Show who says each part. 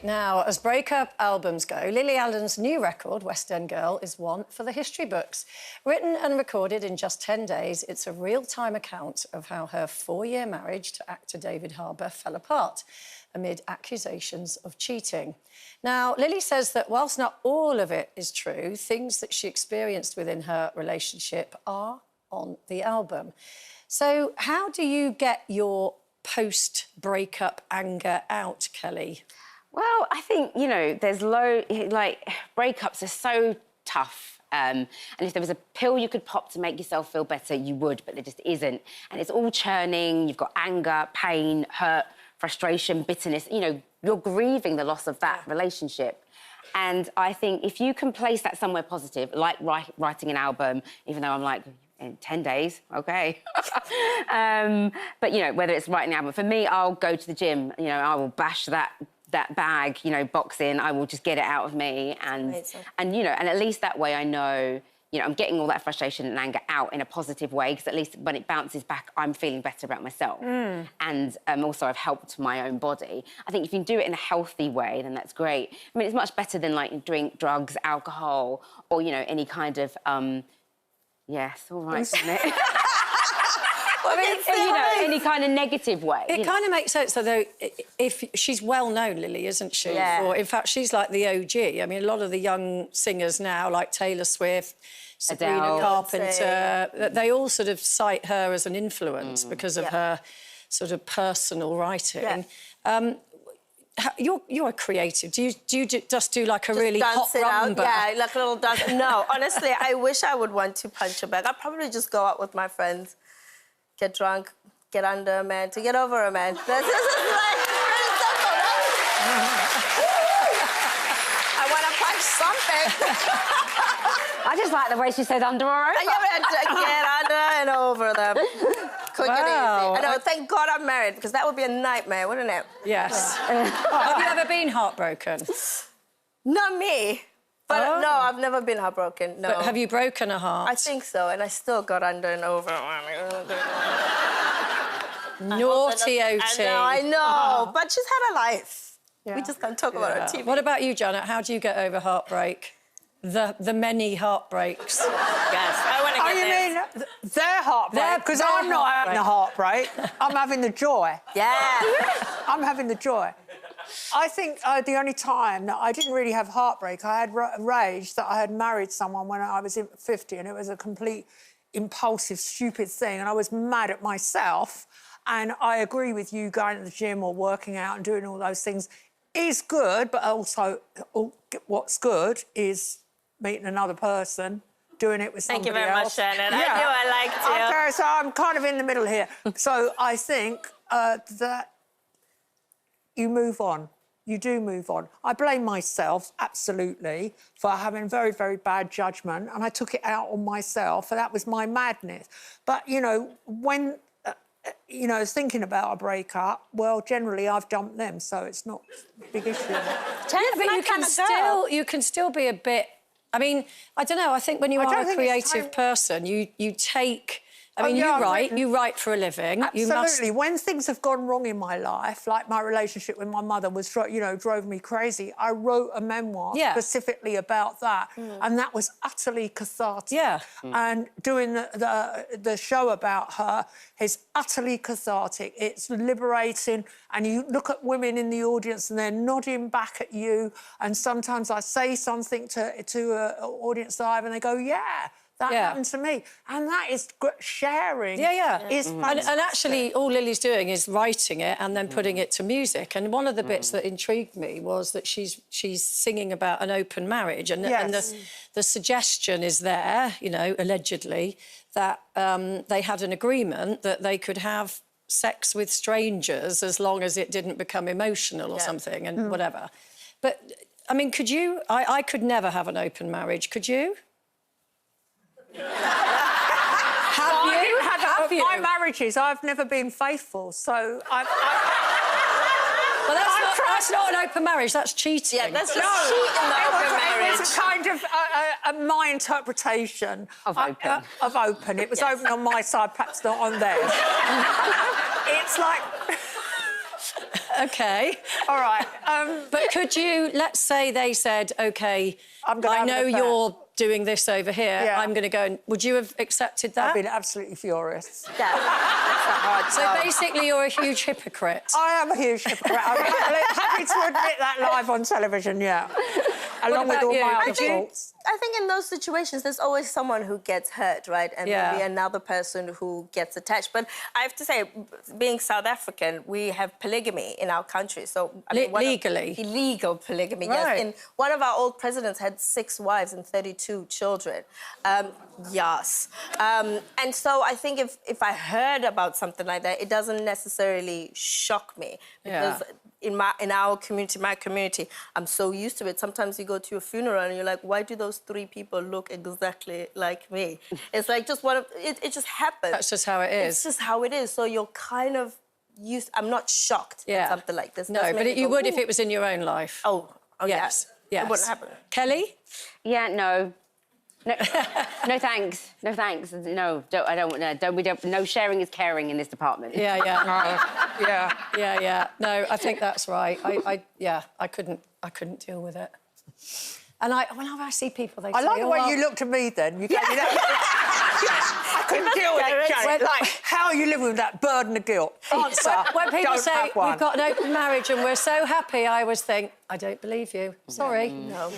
Speaker 1: Now, as breakup albums go, Lily Allen's new record, West End Girl, is one for the history books. Written and recorded in just 10 days, it's a real-time account of how her 4-year marriage to actor David Harbour fell apart amid accusations of cheating. Now, Lily says that whilst not all of it is true, things that she experienced within her relationship are on the album. So how do you get your post-breakup anger out, Kelly?
Speaker 2: Well, I think, you know, there's breakups are so tough. And if there was a pill you could pop to make yourself feel better, you would, but there just isn't. And it's all churning. You've got anger, pain, hurt, frustration, bitterness. You know, you're grieving the loss of that relationship. And I think if you can place that somewhere positive, like writing an album, even though I'm like, in 10 days, OK. But, you know, whether it's writing an album, for me, I'll go to the gym. You know, I will bash that bag, you know, boxing. I will just get it out of me, and you know, and at least that way I know, you know, I'm getting all that frustration and anger out in a positive way, because at least when it bounces back, I'm feeling better about myself. And also I've helped my own body. I think if you can do it in a healthy way, then that's great. I mean, it's much better than like drink, drugs, alcohol, or, you know, any kind of yes, all right, isn't it? I mean, you know, any kind of negative way.
Speaker 1: It kind of makes sense, though, if she's well-known, Lily, isn't she?
Speaker 2: Yeah.
Speaker 1: Or, in fact, she's like the OG. I mean, a lot of the young singers now, like Taylor Swift, Sabrina
Speaker 2: Adele,
Speaker 1: Carpenter, they all sort of cite her as an influence because of her sort of personal writing. You're a creative. Do you just do like a just really hot rumba?
Speaker 3: Yeah, like a little dance. No, honestly, I wish I would want to punch a bag. I'd probably just go out with my friends, get drunk, get under a man to get over a man. This is like pretty simple, right? I want to punch something.
Speaker 2: I just like the way she said under or over.
Speaker 3: Get under and over them. Quick and easy. I know, thank God I'm married, because that would be a nightmare, wouldn't it?
Speaker 1: Yes. Have you ever been heartbroken?
Speaker 3: Not me. But no, I've never been heartbroken, no.
Speaker 1: But have you broken a heart?
Speaker 3: I think so, and I still got under and over.
Speaker 1: Naughty OT.
Speaker 3: I know, but she's had a life. We just can't talk about her TV.
Speaker 1: What about you, Janet? How do you get over heartbreak? The many heartbreaks.
Speaker 3: Yes, I want to get
Speaker 4: you mean their heartbreak? Because I'm not having a heartbreak. I'm having the joy.
Speaker 3: Yeah.
Speaker 4: I'm having the joy. I think the only time that I didn't really have heartbreak, I had rage that I had married someone when I was 50, and it was a complete impulsive, stupid thing, and I was mad at myself. And I agree with you, going to the gym or working out and doing all those things is good, but also what's good is meeting another person, doing it with somebody else.
Speaker 3: Thank you very much, Shannon. I knew I liked you.
Speaker 4: Okay, so I'm kind of in the middle here. So I think that you move on. You do move on. I blame myself, absolutely, for having very, very bad judgment, and I took it out on myself, and that was my madness. But, you know, when, you know, thinking about a breakup, well, generally I've dumped them, so it's not a big issue.
Speaker 1: But you can still be a bit... I mean, I don't know, I think when you are a creative person, you take... I mean, you write for a living.
Speaker 4: Absolutely. When things have gone wrong in my life, like my relationship with my mother was, you know, drove me crazy, I wrote a memoir specifically about that, and that was utterly cathartic.
Speaker 1: Yeah.
Speaker 4: And doing the show about her is utterly cathartic. It's liberating, and you look at women in the audience and they're nodding back at you, and sometimes I say something to an audience live and they go, yeah, that happened to me. And that is sharing. Is fantastic.
Speaker 1: And actually, all Lily's doing is writing it and then putting it to music. And one of the bits that intrigued me was that she's singing about an open marriage. And, and the suggestion is there, you know, allegedly, that they had an agreement that they could have sex with strangers as long as it didn't become emotional or something, and whatever. But, I mean, could you... I could never have an open marriage. Could you?
Speaker 4: Have you? My marriages, I've never been faithful, so
Speaker 1: Well, that's not an open marriage, that's cheating.
Speaker 3: Yeah, that's just cheating, the open marriage.
Speaker 4: It was a kind of my interpretation
Speaker 2: of open.
Speaker 4: Of open. It was open on my side, perhaps not on theirs. It's like...
Speaker 1: OK.
Speaker 4: All right.
Speaker 1: But could you, let's say they said, OK, I know you're doing this over here,
Speaker 4: Yeah.
Speaker 1: I'm going to go and... Would you have accepted that?
Speaker 4: I've been absolutely furious.
Speaker 3: That's a hard
Speaker 1: So basically you're a huge hypocrite.
Speaker 4: I am a huge hypocrite. I'm happy to admit that live on television, yeah. Along with
Speaker 1: about
Speaker 4: all
Speaker 1: you?
Speaker 4: my
Speaker 1: I
Speaker 4: other
Speaker 1: think-
Speaker 4: faults.
Speaker 3: I think in those situations, there's always someone who gets hurt, right? And
Speaker 1: Yeah.
Speaker 3: maybe another person who gets attached. But I have to say, being South African, we have polygamy in our country. So I mean,
Speaker 1: Legally?
Speaker 3: Illegal polygamy,
Speaker 1: Right.
Speaker 3: yes. And one of our old presidents had 6 wives and 32 children. Yes. And so I think if I heard about something like that, it doesn't necessarily shock me. Because in our community, my community, I'm so used to it. Sometimes you go to a funeral and you're like, why do those 3 people look exactly like me? It's like just one of... It just happens.
Speaker 1: That's just how it is.
Speaker 3: It's just how it is. So you're kind of used... I'm not shocked at something like this.
Speaker 1: No,
Speaker 3: Doesn't
Speaker 1: but
Speaker 3: make me
Speaker 1: you
Speaker 3: go,
Speaker 1: would if
Speaker 3: "Ooh."
Speaker 1: it was in your own life.
Speaker 3: Oh
Speaker 1: Yes.
Speaker 3: yeah. It wouldn't happen.
Speaker 1: Kelly?
Speaker 2: Yeah, no. No, no thanks. No thanks. No, I don't. No sharing is caring in this department.
Speaker 1: Yeah.
Speaker 4: Yeah.
Speaker 1: Yeah. No, I think that's right. I couldn't deal with it. And whenever I see people, they say,
Speaker 4: I like the
Speaker 1: oh,
Speaker 4: way
Speaker 1: well...
Speaker 4: you looked at me then. You gave me that. I couldn't deal with it, Janet. Like, how are you living with that burden of guilt? Answer.
Speaker 1: When people
Speaker 4: Don't
Speaker 1: say
Speaker 4: have one.
Speaker 1: we've got an open marriage and we're so happy, I always think, I don't believe you. Sorry.
Speaker 3: No.